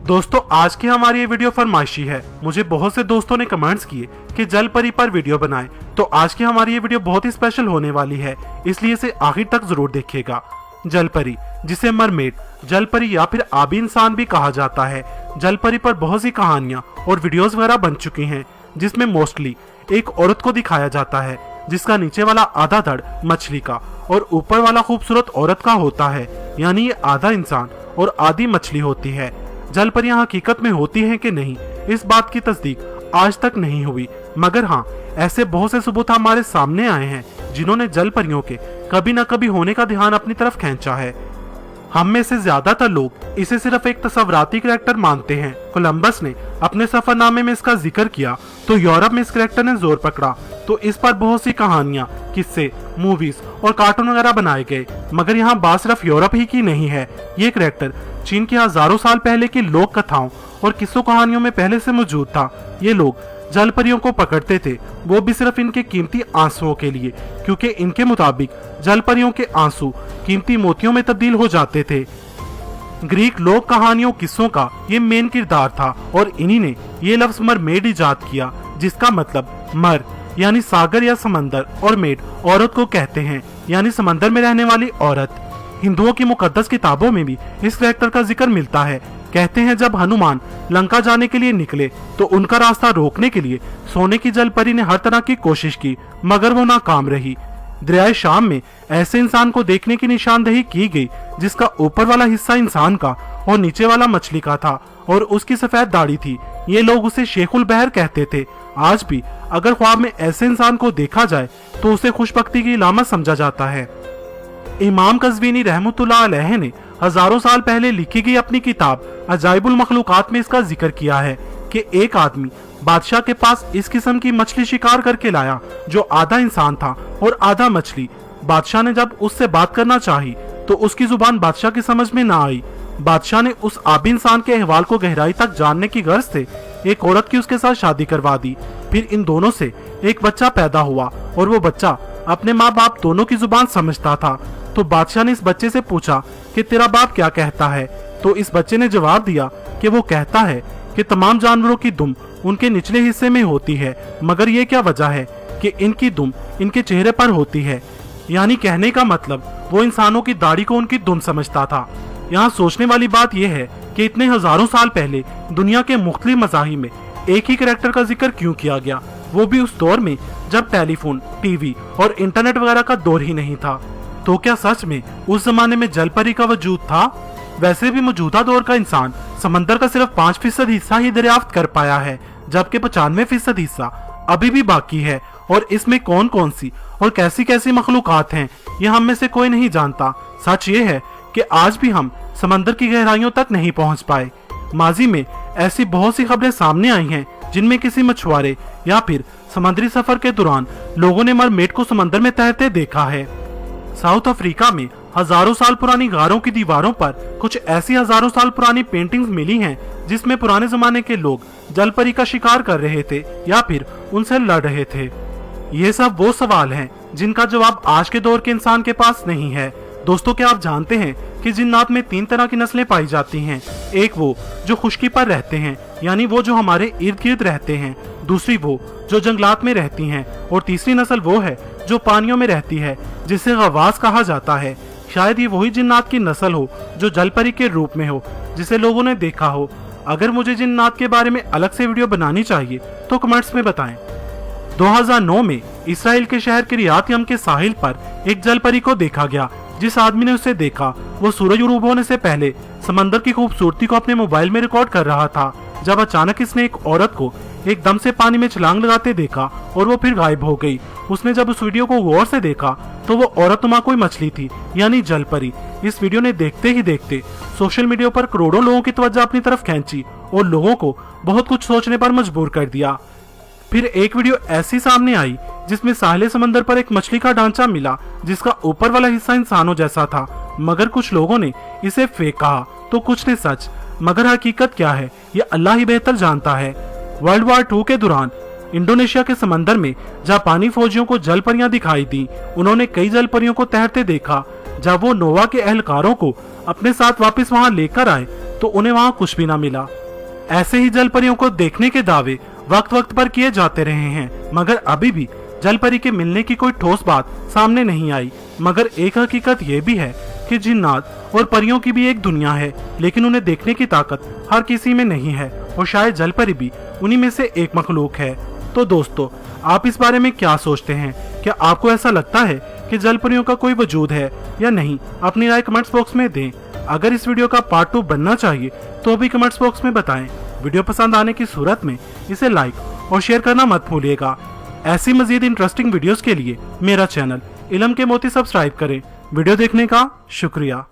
दोस्तों आज की हमारी ये वीडियो फरमाइशी है। मुझे बहुत से दोस्तों ने कमेंट्स किए कि जल परी पर वीडियो बनाएं, तो आज की हमारी ये वीडियो बहुत ही स्पेशल होने वाली है, इसलिए इसे आखिर तक जरूर देखिएगा। जल परी, जिसे मरमेड, जल परी या फिर आबी इंसान भी कहा जाता है। जल परी पर बहुत सी कहानियां और वीडियोस वगैरह बन चुकी हैं, जिसमें मोस्टली एक औरत को दिखाया जाता है जिसका नीचे वाला आधा धड़ मछली का और ऊपर वाला खूबसूरत औरत का होता है, यानी ये आधा इंसान और आधी मछली होती है। जल परियां हकीकत में होती हैं कि नहीं, इस बात की तस्दीक आज तक नहीं हुई, मगर हाँ ऐसे बहुत से सबूत हमारे सामने आए हैं जिन्होंने जल परियों के कभी न कभी होने का ध्यान अपनी तरफ खींचा है। हम में से ज्यादातर लोग इसे सिर्फ एक तस्वराती करैक्टर मानते हैं। कोलंबस ने अपने सफरनामे में इसका जिक्र किया तो यूरोप में इस करैक्टर ने जोर पकड़ा, तो इस पर बहुत सी कहानियां, किस्से, मूवीज और कार्टून वगैरह बनाए गए, मगर यहाँ बात सिर्फ यूरोप ही की नहीं है। ये करैक्टर चीन की हजारों साल पहले की लोक कथाओं और किस्सों कहानियों में पहले से मौजूद था। ये लोग जल परियों को पकड़ते थे, वो भी सिर्फ इनके कीमती आंसुओं के लिए, क्योंकि इनके मुताबिक जल परियों के आंसू कीमती मोतियों में तब्दील हो जाते थे। ग्रीक लोक कहानियों किस्सों का ये मेन किरदार था और इन्हीं ने ये लफ्ज मरमेड इजाद किया, जिसका मतलब मर यानी सागर या समंदर और मेड औरत को कहते हैं, यानी समंदर में रहने वाली औरत। हिंदुओं की मुकद्दस किताबों में भी इस कैरेक्टर का जिक्र मिलता है। कहते हैं जब हनुमान लंका जाने के लिए निकले तो उनका रास्ता रोकने के लिए सोने की जल परी ने हर तरह की कोशिश की, मगर वो नाकाम रही। दरियाए शाम में ऐसे इंसान को देखने की निशानदेही की गई जिसका ऊपर वाला हिस्सा इंसान का और नीचे वाला मछली का था और उसकी सफेद दाढ़ी थी। ये लोग उसे शेखुल बहर कहते थे। आज भी अगर ख्वाब में ऐसे इंसान को देखा जाए तो उसे खुशबख्ती की इलामत समझा जाता है। इमाम कज़वीनी रहमतुल्लाह अलैह ने हजारों साल पहले लिखी गई अपनी किताब अजाइबुल मखलूकात में इसका जिक्र किया है कि एक आदमी बादशाह के पास इस किस्म की मछली शिकार करके लाया जो आधा इंसान था और आधा मछली। बादशाह ने जब उससे बात करना चाही तो उसकी जुबान बादशाह की समझ में ना आई। बादशाह ने उस आबी इंसान के अहवाल को गहराई तक जानने की गर्ज से एक औरत की उसके साथ शादी करवा दी। फिर इन दोनों से एक बच्चा पैदा हुआ और वो बच्चा अपने माँ बाप दोनों की जुबान समझता था। तो बादशाह ने इस बच्चे से पूछा कि तेरा बाप क्या कहता है, तो इस बच्चे ने जवाब दिया कि वो कहता है कि तमाम जानवरों की दुम उनके निचले हिस्से में होती है, मगर ये क्या वजह है कि इनकी दुम इनके चेहरे पर होती है। यानी कहने का मतलब वो इंसानों की दाढ़ी को उनकी दुम समझता था। यहाँ सोचने वाली बात यह है कि इतने हजारों साल पहले दुनिया के मुख्तलिफ मज़ाहिब में एक ही करैक्टर का जिक्र क्यों किया गया, वो भी उस दौर में जब टेलीफोन, टीवी और इंटरनेट वगैरह का दौर ही नहीं था। तो क्या सच में उस जमाने में जल परी का वजूद था? वैसे भी मौजूदा दौर का इंसान समंदर का सिर्फ 5% हिस्सा ही दरियाफ्त कर पाया है, जबकि 95% हिस्सा अभी भी बाकी है। और इसमें कौन कौन सी और कैसी कैसी मखलूकात हैं, यह हम में से कोई नहीं जानता। सच ये है कि आज भी हम समंदर की गहराइयों तक नहीं पहुंच पाए। माजी में ऐसी बहुत सी खबरें सामने आई हैं जिनमें किसी मछुआरे या फिर समुद्री सफर के दौरान लोगों ने मरमेड को समंदर में तैरते देखा है। साउथ अफ्रीका में हजारों साल पुरानी गारों की दीवारों पर कुछ ऐसी हजारों साल पुरानी पेंटिंग्स मिली हैं जिसमें पुराने जमाने के लोग जल परी का शिकार कर रहे थे या फिर उनसे लड़ रहे थे। ये सब वो सवाल हैं जिनका जवाब आज के दौर के इंसान के पास नहीं है। दोस्तों, क्या आप जानते हैं कि जिन्नात में 3 तरह की नस्लें पाई जाती हैं? एक वो जो खुश्की पर रहते हैं, यानी वो जो हमारे इर्द गिर्द रहते हैं। दूसरी वो जो जंगलात में रहती हैं और तीसरी नस्ल वो है जो पानियों में रहती है, जिसे गवास कहा जाता है। शायद ये वही जिन्नात की नस्ल हो जो जल परी के रूप में हो, जिसे लोगों ने देखा हो। अगर मुझे जिन्नात के बारे में अलग से वीडियो बनानी चाहिए तो कमेंट्स में बताएं। 2009 में इसराइल के शहर किरियात यम के साहिल पर एक जल परी को देखा गया। जिस आदमी ने उसे देखा वो सूरज गुरूब होने से पहले समंदर की खूबसूरती को अपने मोबाइल में रिकॉर्ड कर रहा था, जब अचानक इसने एक औरत को एकदम से पानी में छलांग लगाते देखा और वो फिर गायब हो गई। उसने जब उस वीडियो को गौर से देखा तो वो औरतनुमा कोई मछली थी, यानी जल परी। इस वीडियो ने देखते ही देखते सोशल मीडिया पर करोड़ों लोगों की तवज्जो अपनी तरफ खींची और लोगों को बहुत कुछ सोचने पर मजबूर कर दिया। फिर एक वीडियो ऐसी सामने आई जिसमें साहिल समंदर पर एक मछली का ढांचा मिला जिसका ऊपर वाला हिस्सा इंसानों जैसा था, मगर कुछ लोगों ने इसे फेक कहा तो कुछ ने सच। मगर हकीकत क्या है ये अल्लाह ही बेहतर जानता है। वर्ल्ड वॉर 2 के दौरान इंडोनेशिया के समंदर में जापानी फौजियों को जल परियां दिखाई दी। उन्होंने कई जल परियों को तैरते देखा। जब वो नोवा के एहलकारों को अपने साथ वापस वहां लेकर आए तो उन्हें वहां कुछ भी ना मिला। ऐसे ही जल परियों को देखने के दावे वक्त वक्त पर किए जाते रहे हैं, मगर अभी भी जल परी के मिलने की कोई ठोस बात सामने नहीं आई। मगर एक हकीकत ये भी है कि जिन्नात और परियों की भी एक दुनिया है, लेकिन उन्हें देखने की ताकत हर किसी में नहीं है और शायद जल परी भी उन्हीं में से एक मखलूक है। तो दोस्तों, आप इस बारे में क्या सोचते हैं? क्या आपको ऐसा लगता है कि जल परियों का कोई वजूद है या नहीं? अपनी राय कमेंट्स बॉक्स में दें। अगर इस वीडियो का पार्ट 2 बनना चाहिए तो भी कमेंट्स बॉक्स में बताएं। वीडियो पसंद आने की सूरत में इसे लाइक और शेयर करना मत भूलिएगा। ऐसी मजीद इंटरेस्टिंग वीडियोस के लिए मेरा चैनल इल्म के मोती सब्सक्राइब करें। वीडियो देखने का शुक्रिया।